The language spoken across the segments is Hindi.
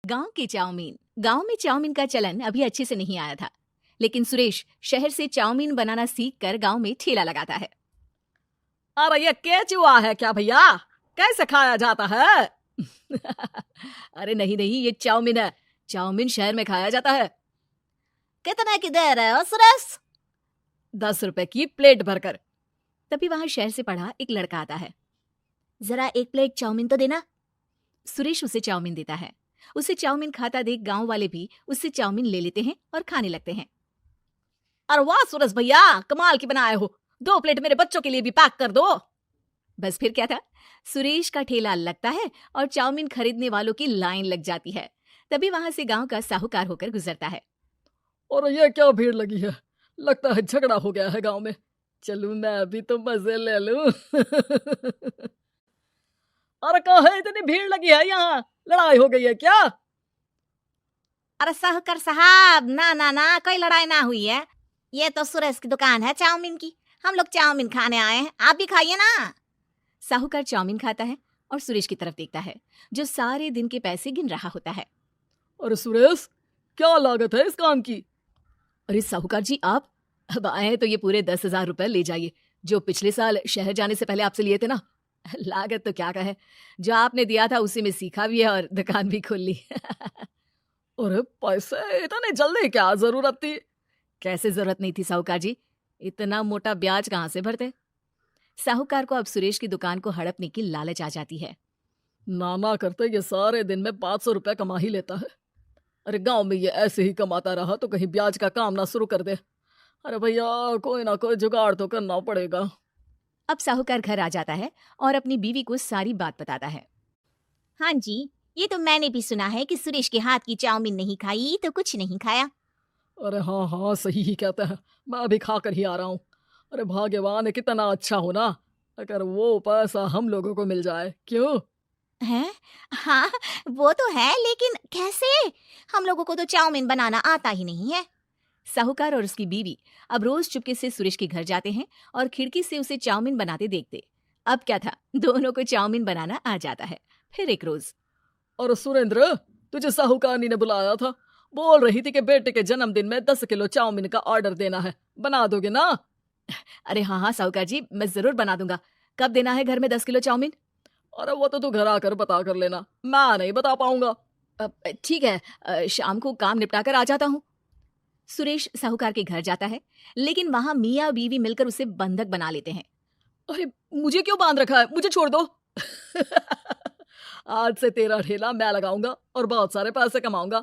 गांव की चाउमीन। गांव में चाउमीन का चलन अभी अच्छे से नहीं आया था, लेकिन सुरेश शहर से चाउमीन बनाना सीखकर गांव में ठेला लगाता है। अरे ये केचुआ है क्या भैया? कैसे खाया जाता है? अरे नहीं नहीं, ये चाउमीन है। चाउमीन शहर में खाया जाता है। कितने की दे रहे हो सुरेश? 10 रुपए की प्लेट भरकर। तभी वहां शहर से पढ़ा एक लड़का आता है। जरा एक प्लेट चाउमीन तो देना। सुरेश उसे चाउमीन देता है। उसे चाउमीन खाता देख गांव वाले भी उससे चाउमीन ले लेते हैं और खाने लगते हैं। अरे वाह सुरेश भैया, कमाल की बनाए हो। 2 प्लेट मेरे बच्चों के लिए भी पैक कर दो। बस फिर क्या था, सुरेश का ठेला लगता है और चाउमीन खरीदने वालों की लाइन लग जाती है। तभी वहां से गांव का साहूकार होकर गुजरता है। और ये क्या भीड़ लगी है? लगता है झगड़ा हो गया है गांव में। चलूं मैं अभी तो मजे ले लूं। अरे कहाँ है, इतनी भीड़ लगी है यहाँ? लड़ाई हो गई है क्या? अरे साहूकार साहब, ना ना ना, कोई लड़ाई ना हुई है। ये तो सुरेश की दुकान है चाउमीन की। हम लोग चाउमीन खाने आए हैं, आप भी खाइए ना। साहूकार चाउमीन खाता है और सुरेश की तरफ देखता है, जो सारे दिन के पैसे गिन रहा होता है। अरे सुरेश, क्या लागत है इस काम की? अरे साहूकार जी, आप अब आए हैं तो ये पूरे 10,000 रुपए ले जाइए, जो पिछले साल शहर जाने से पहले आपसे लिए थे ना। लागत तो क्या कहे, जो आपने दिया था उसी में सीखा भी है और दुकान भी खोल ली। अरे पैसे इतने जल्दी क्या जरूरत थी? कैसे जरूरत नहीं थी साहूकार जी, इतना मोटा ब्याज कहाँ से भरते। साहूकार को अब सुरेश की दुकान को हड़पने की लालच आ जाती है। नाना करते ये सारे दिन में 500 रुपए कमा ही लेता है। अरे गांव में ये ऐसे ही कमाता रहा तो कहीं ब्याज का काम ना शुरू कर दे। अरे भैया, कोई ना कोई जुगाड़ तो करना पड़ेगा। अब साहूकार घर आ जाता है और अपनी बीवी को सारी बात बताता है। हाँ जी, ये तो मैंने भी सुना है कि सुरेश के हाथ की चाउमीन नहीं खाई तो कुछ नहीं खाया। अरे हाँ हाँ, सही ही कहता है। मैं अभी खा कर ही आ रहा हूँ। अरे भाग्यवान है, कितना अच्छा हो ना अगर वो पैसा हम लोगों को मिल जाए। क्यों? हैं? हाँ, वो तो है, लेकिन कैसे? हम लोगों को तो चाउमीन बनाना आता ही नहीं है। साहूकार और उसकी बीवी अब रोज चुपके से सुरेश के घर जाते हैं और खिड़की से उसे चाउमीन बनाते देखते। अब क्या था, दोनों को चाउमीन बनाना आ जाता है। फिर एक रोज, और सुरेंद्र, तुझे साहूकारनी ने बुलाया था। बोल रही थी कि बेटे के जन्मदिन में 10 किलो चाउमीन का ऑर्डर देना है। बना दोगे ना? अरे हाँ हाँ साहूकार जी, मैं जरूर बना दूंगा। कब देना है घर में 10 किलो चाउमीन? अरे वो तो तू घर आकर बता कर लेना, मैं नहीं बता पाऊंगा। ठीक है, शाम को काम निपटा कर आ जाता हूँ। सुरेश साहूकार के घर जाता है, लेकिन वहां मियाँ बीवी मिलकर उसे बंधक बना लेते हैं। अरे मुझे क्यों बांध रखा है? मुझे छोड़ दो। आज से तेरा ठेला मैं लगाऊंगा और बहुत सारे पैसे कमाऊंगा।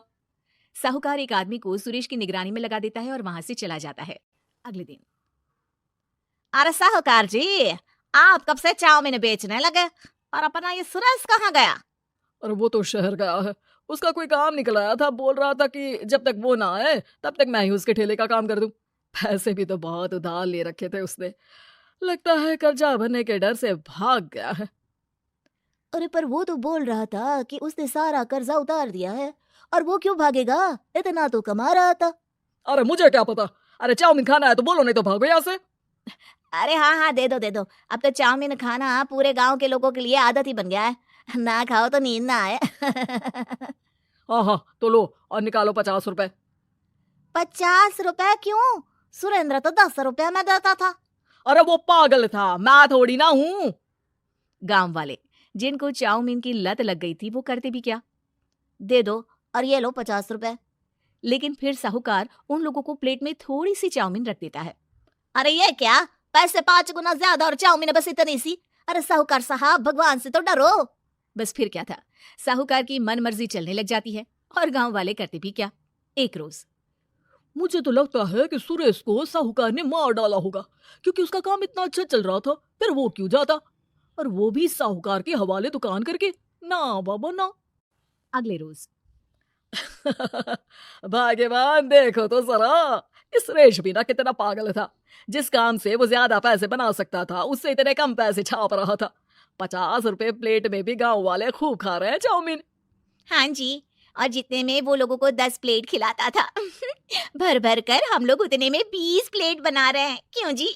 साहूकार एक आदमी को सुरेश की निगरानी में लगा देता है और वहां से चला जाता है। अगले दिन, अरे साहूकार जी, आप कब से चाउमीन बेचने लगे और अपना ये सुरेश कहाँ गया? और वो तो शहर गया है, उसका कोई काम निकल आया था। बोल रहा था कि जब तक वो ना आए तब तक मैं ही उसके ठेले का काम कर दूं। पैसे भी तो बहुत उधार ले रखे थे उसने। लगता है कर्जा भरने के डर से भाग गया है। अरे पर वो तो बोल रहा था कि उसने सारा कर्जा उतार दिया है, और वो क्यों भागेगा? इतना तो कमा रहा था। अरे मुझे क्या पता। अरे चाउमीन खाना है तो बोलो, नहीं तो भागो यहाँ से। अरे हाँ हाँ, दे दो दे दो। अब तो चाउमीन खाना पूरे गांव के लोगों के लिए आदत ही बन गया है। ना खाओ तो नींद ना आए। हाँ हाँ, तो लो और निकालो 50 रुपए। 50 रुपए क्यों? सुरेंद्र तो 10 रुपए में देता था। अरे वो पागल था, मैं थोड़ी ना हूँ। गांव वाले, जिनको चाउमीन की लत लग गई थी, वो करते भी क्या, दे दो और ये लो 50 रुपए। लेकिन फिर साहूकार उन लोगों को प्लेट में थोड़ी सी चाउमीन रख देता है। अरे ये क्या, पैसे 5 गुना ज्यादा और चाउमीन बस इतनी सी? अरे साहूकार साहब, भगवान से तो डरो। बस फिर क्या था, साहूकार की मन मर्जी चलने लग जाती है और गांव वाले करते भी क्या। एक रोज, मुझे तो लगता है कि सुरेश को साहूकार ने मार डाला होगा, क्योंकि उसका काम इतना अच्छा चल रहा था। फिर वो क्यों जाता, और वो भी साहूकार के हवाले दुकान करके? ना बाबा ना। अगले रोज, भाग्यवान, देखो तो जरा, इस सुरेश भी ना कितना पागल था। जिस काम से वो ज्यादा पैसे बना सकता था, उससे इतने कम पैसे छाप रहा था। 50 रुपए प्लेट में भी गांव वाले खूब खा रहे हैं चाउमीन। हाँ जी, और जितने में वो लोगों को 10 प्लेट खिलाता था, भर भर कर हम लोग उतने में 20 प्लेट बना रहे हैं। क्यों जी?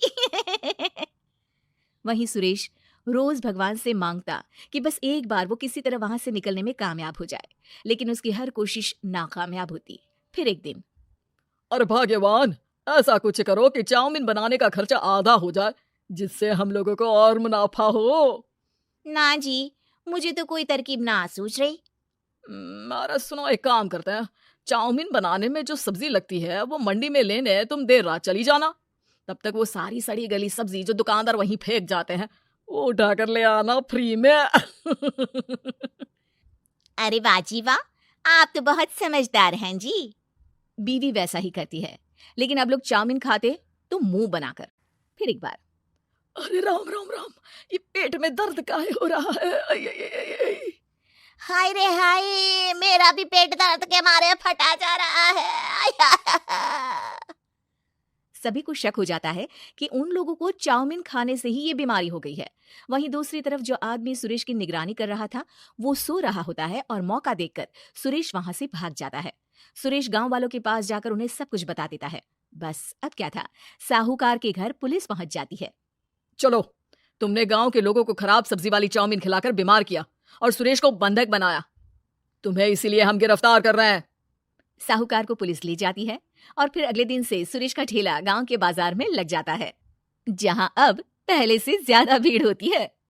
वहीं सुरेश रोज भगवान से मांगता कि बस एक बार वो किसी तरह वहां से निकलने में कामयाब हो जाए, लेकिन उसकी हर कोशिश नाकामयाब होती। फिर एक दिन, अरे भाग्यवान, ऐसा कुछ करो कि चाउमीन बनाने का खर्चा आधा हो जाए, जिससे हम लोगों को और मुनाफा हो। ना जी, मुझे तो कोई तरकीब ना सूझ रही। अरे सुनो, एक काम करते हैं, चाउमीन बनाने में जो सब्जी लगती है वो मंडी में लेने तुम देर रात चली जाना। तब तक वो सारी सड़ी गली सब्जी जो दुकानदार वहीं फेंक जाते हैं वो उठा कर ले आना फ्री में। अरे वाह जी वाह, आप तो बहुत समझदार हैं जी। बीवी वैसा ही करती है, लेकिन अब लोग चाउमीन खाते तो मुंह बनाकर। फिर एक बार, अरे राम राम राम, ये पेट में दर्द काहे हो रहा है? आई, आई, आई, आई, आई। हाय रे हाय, मेरा भी पेट दर्द के मारे फटा जा रहा है। सभी को शक हो जाता है कि उन लोगों को चाउमीन खाने से ही ये बीमारी हो गई है। वहीं दूसरी तरफ जो आदमी सुरेश की निगरानी कर रहा था वो सो रहा होता है और मौका देखकर सुरेश वहां से भाग जाता है। सुरेश गांव वालों के पास जाकर उन्हें सब कुछ बता देता है। बस अब क्या था, साहूकार के घर पुलिस पहुंच जाती है। चलो, तुमने गांव के लोगों को खराब सब्जी वाली चाउमीन खिलाकर बीमार किया और सुरेश को बंधक बनाया। तुम्हें इसीलिए हम गिरफ्तार कर रहे हैं। साहूकार को पुलिस ले जाती है और फिर अगले दिन से सुरेश का ठेला गांव के बाजार में लग जाता है, जहां अब पहले से ज्यादा भीड़ होती है।